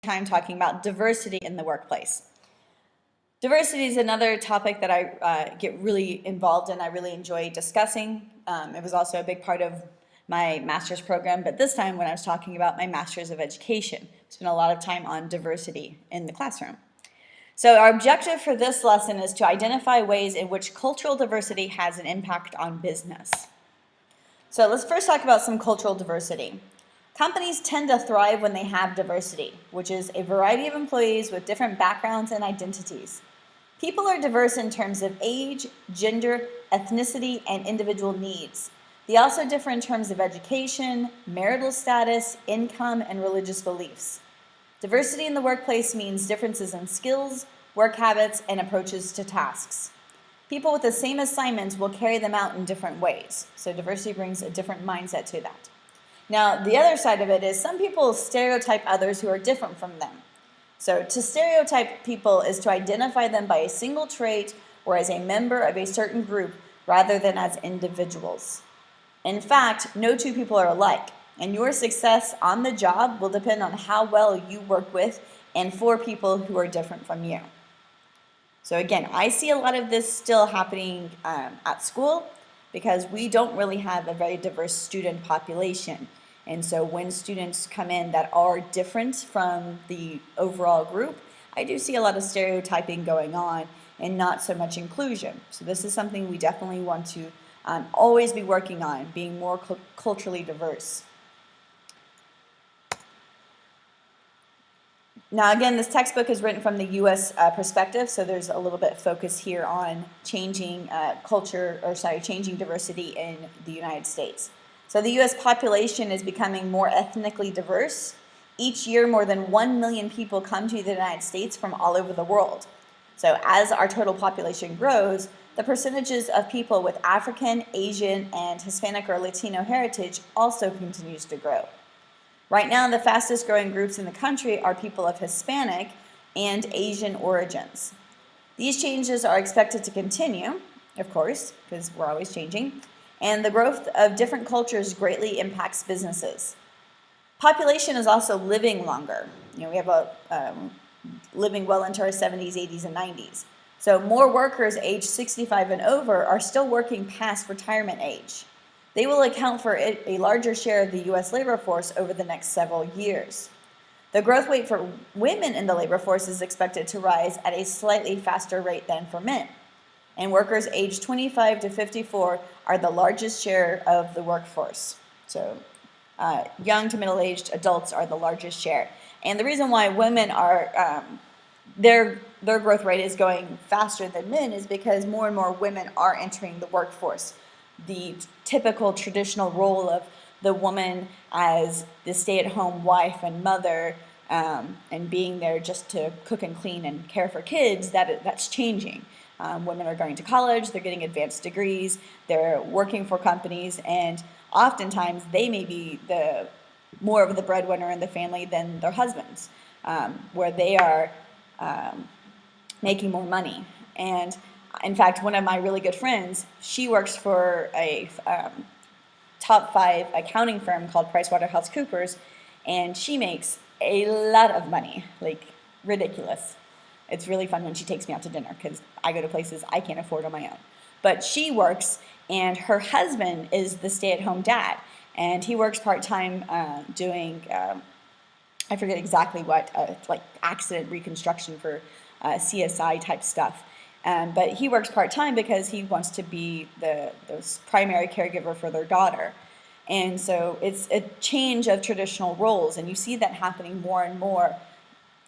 time talking about diversity in the workplace. Diversity is another topic that I get really involved in. I really enjoy discussing. It was also a big part of my master's program, but this time when I was talking about my master's of education, I spent a lot of time on diversity in the classroom. So our objective for this lesson is to identify ways in which cultural diversity has an impact on business. So let's first talk about some cultural diversity. Companies tend to thrive when they have diversity, which is a variety of employees with different backgrounds and identities. People are diverse in terms of age, gender, ethnicity, and individual needs. They also differ in terms of education, marital status, income, and religious beliefs. Diversity in the workplace means differences in skills, work habits, and approaches to tasks. People with the same assignments will carry them out in different ways, so diversity brings a different mindset to that. Now, the other side of it is some people stereotype others who are different from them. So to stereotype people is to identify them by a single trait or as a member of a certain group rather than as individuals. In fact, no two people are alike, and your success on the job will depend on how well you work with and for people who are different from you. So again, I see a lot of this still happening at school because we don't really have a very diverse student population. And so when students come in that are different from the overall group, I do see a lot of stereotyping going on and not so much inclusion. So this is something we definitely want to always be working on, being more culturally diverse. Now again, this textbook is written from the U.S. Perspective, so there's a little bit of focus here on changing changing diversity in the United States. So the U.S. population is becoming more ethnically diverse. Each year, more than 1 million people come to the United States from all over the world. So as our total population grows, the percentages of people with African, Asian, and Hispanic or Latino heritage also continues to grow. Right now, the fastest growing groups in the country are people of Hispanic and Asian origins. These changes are expected to continue, of course, because we're always changing, and the growth of different cultures greatly impacts businesses. Population is also living longer. We have living well into our 70s, 80s, and 90s. So more workers aged 65 and over are still working past retirement age. They will account for a larger share of the U.S. labor force over the next several years. The growth rate for women in the labor force is expected to rise at a slightly faster rate than for men. And workers aged 25 to 54 are the largest share of the workforce. So young to middle-aged adults are the largest share. And the reason why women are, their growth rate is going faster than men is because more and more women are entering the workforce. The typical traditional role of the woman as the stay-at-home wife and mother and being there just to cook and clean and care for kids, that's changing. Women are going to college, they're getting advanced degrees, they're working for companies, and oftentimes they may be more of the breadwinner in the family than their husbands, where they are making more money. And in fact, one of my really good friends, she works for a top 5 accounting firm called PricewaterhouseCoopers, and she makes a lot of money, like ridiculous. It's really fun when she takes me out to dinner because I go to places I can't afford on my own. But she works, and her husband is the stay-at-home dad, and he works part-time doing, I forget exactly what, like accident reconstruction for CSI type stuff. But he works part-time because he wants to be the primary caregiver for their daughter. And so it's a change of traditional roles, and you see that happening more and more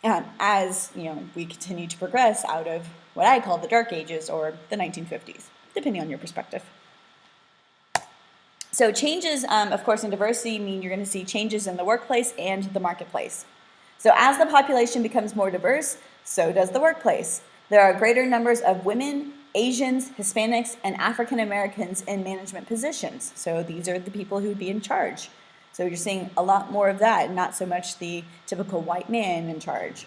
as we continue to progress out of what I call the Dark Ages or the 1950s, depending on your perspective. So changes, of course, in diversity mean you're going to see changes in the workplace and the marketplace. So as the population becomes more diverse, so does the workplace. There are greater numbers of women, Asians, Hispanics, and African Americans in management positions. So these are the people who would be in charge. So you're seeing a lot more of that, not so much the typical white man in charge.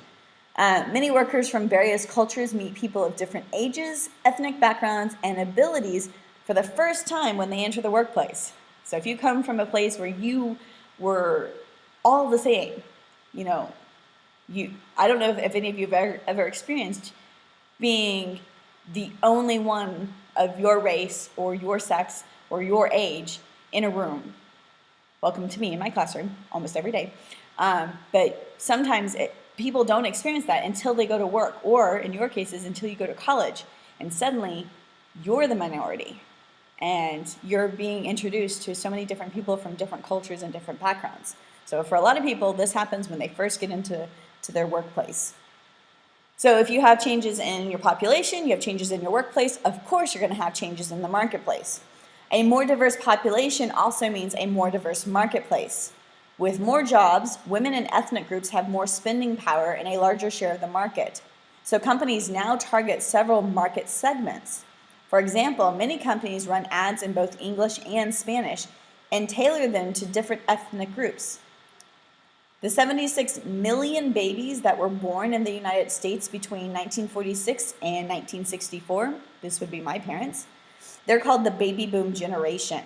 Many workers from various cultures meet people of different ages, ethnic backgrounds, and abilities for the first time when they enter the workplace. So if you come from a place where you were all the same, I don't know if any of you have ever experienced being the only one of your race or your sex or your age in a room. Welcome to me in my classroom almost every day. But sometimes people don't experience that until they go to work, or in your cases, until you go to college. And suddenly, you're the minority. And you're being introduced to so many different people from different cultures and different backgrounds. So for a lot of people, this happens when they first get into their workplace. So if you have changes in your population, you have changes in your workplace, of course you're going to have changes in the marketplace. A more diverse population also means a more diverse marketplace. With more jobs, women and ethnic groups have more spending power and a larger share of the market. So companies now target several market segments. For example, many companies run ads in both English and Spanish and tailor them to different ethnic groups. The 76 million babies that were born in the United States between 1946 and 1964, this would be my parents, they're called the baby boom generation.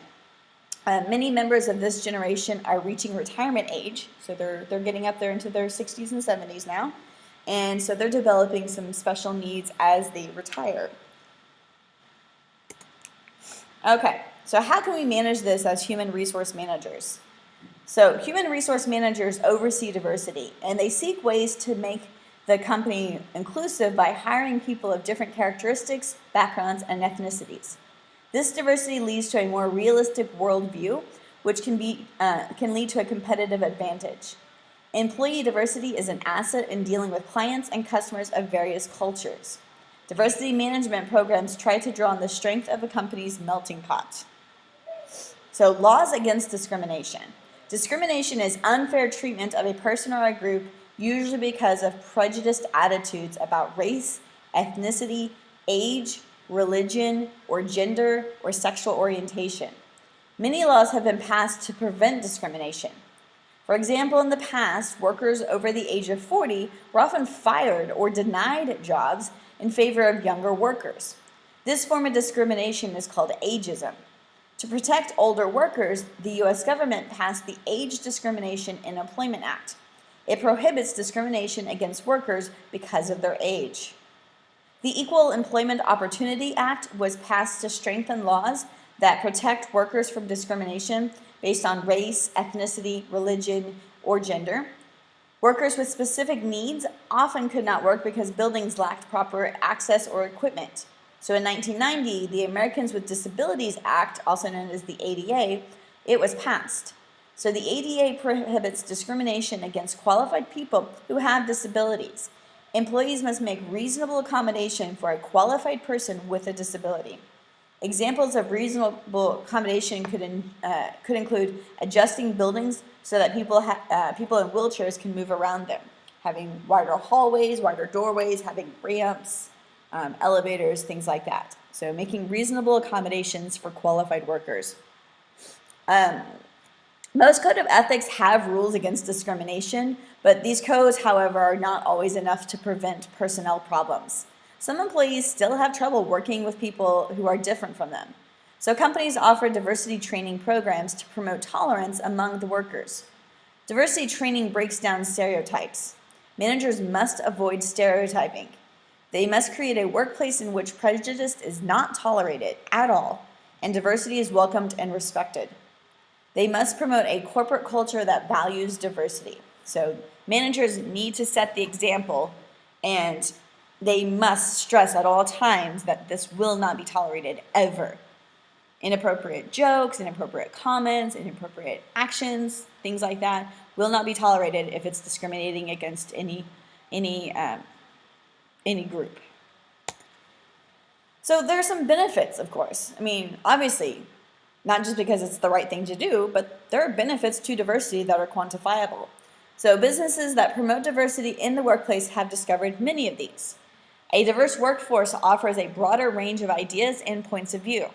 Many members of this generation are reaching retirement age, so they're getting up there into their 60s and 70s now, and so they're developing some special needs as they retire. Okay, so how can we manage this as human resource managers? So human resource managers oversee diversity, and they seek ways to make the company inclusive by hiring people of different characteristics, backgrounds, and ethnicities. This diversity leads to a more realistic worldview, which can lead to a competitive advantage. Employee diversity is an asset in dealing with clients and customers of various cultures. Diversity management programs try to draw on the strength of a company's melting pot. So laws against discrimination. Discrimination is unfair treatment of a person or a group, usually because of prejudiced attitudes about race, ethnicity, age, religion, or gender, or sexual orientation. Many laws have been passed to prevent discrimination. For example, in the past, workers over the age of 40 were often fired or denied jobs in favor of younger workers. This form of discrimination is called ageism. To protect older workers, the U.S. government passed the Age Discrimination in Employment Act. It prohibits discrimination against workers because of their age. The Equal Employment Opportunity Act was passed to strengthen laws that protect workers from discrimination based on race, ethnicity, religion, or gender. Workers with specific needs often could not work because buildings lacked proper access or equipment. So in 1990, the Americans with Disabilities Act, also known as the ADA, it was passed. So the ADA prohibits discrimination against qualified people who have disabilities. Employees must make reasonable accommodation for a qualified person with a disability. Examples of reasonable accommodation could include adjusting buildings so that people in wheelchairs can move around them, having wider hallways, wider doorways, having ramps, elevators, things like that. So making reasonable accommodations for qualified workers. Most code of ethics have rules against discrimination, but these codes, however, are not always enough to prevent personnel problems. Some employees still have trouble working with people who are different from them. So companies offer diversity training programs to promote tolerance among the workers. Diversity training breaks down stereotypes. Managers must avoid stereotyping. They must create a workplace in which prejudice is not tolerated at all, and diversity is welcomed and respected. They must promote a corporate culture that values diversity. So managers need to set the example, and they must stress at all times that this will not be tolerated ever. Inappropriate jokes, inappropriate comments, inappropriate actions, things like that will not be tolerated if it's discriminating against any group. So there are some benefits, of course. I mean, obviously, not just because it's the right thing to do, but there are benefits to diversity that are quantifiable. So businesses that promote diversity in the workplace have discovered many of these. A diverse workforce offers a broader range of ideas and points of view.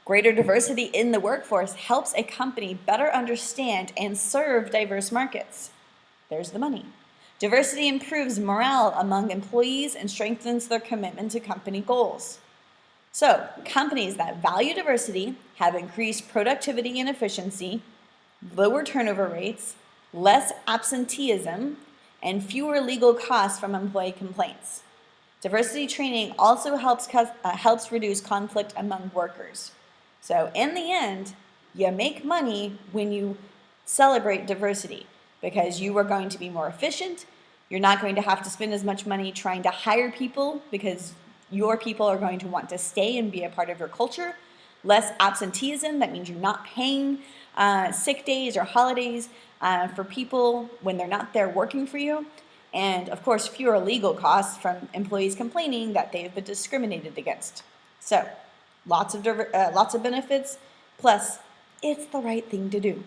Greater diversity in the workforce helps a company better understand and serve diverse markets. There's the money. Diversity improves morale among employees and strengthens their commitment to company goals. So, companies that value diversity have increased productivity and efficiency, lower turnover rates, less absenteeism, and fewer legal costs from employee complaints. Diversity training also helps reduce conflict among workers. So in the end, you make money when you celebrate diversity because you are going to be more efficient. You're not going to have to spend as much money trying to hire people because your people are going to want to stay and be a part of your culture. Less absenteeism, that means you're not paying sick days or holidays for people when they're not there working for you. And of course, fewer legal costs from employees complaining that they have been discriminated against. So, lots of benefits, plus it's the right thing to do.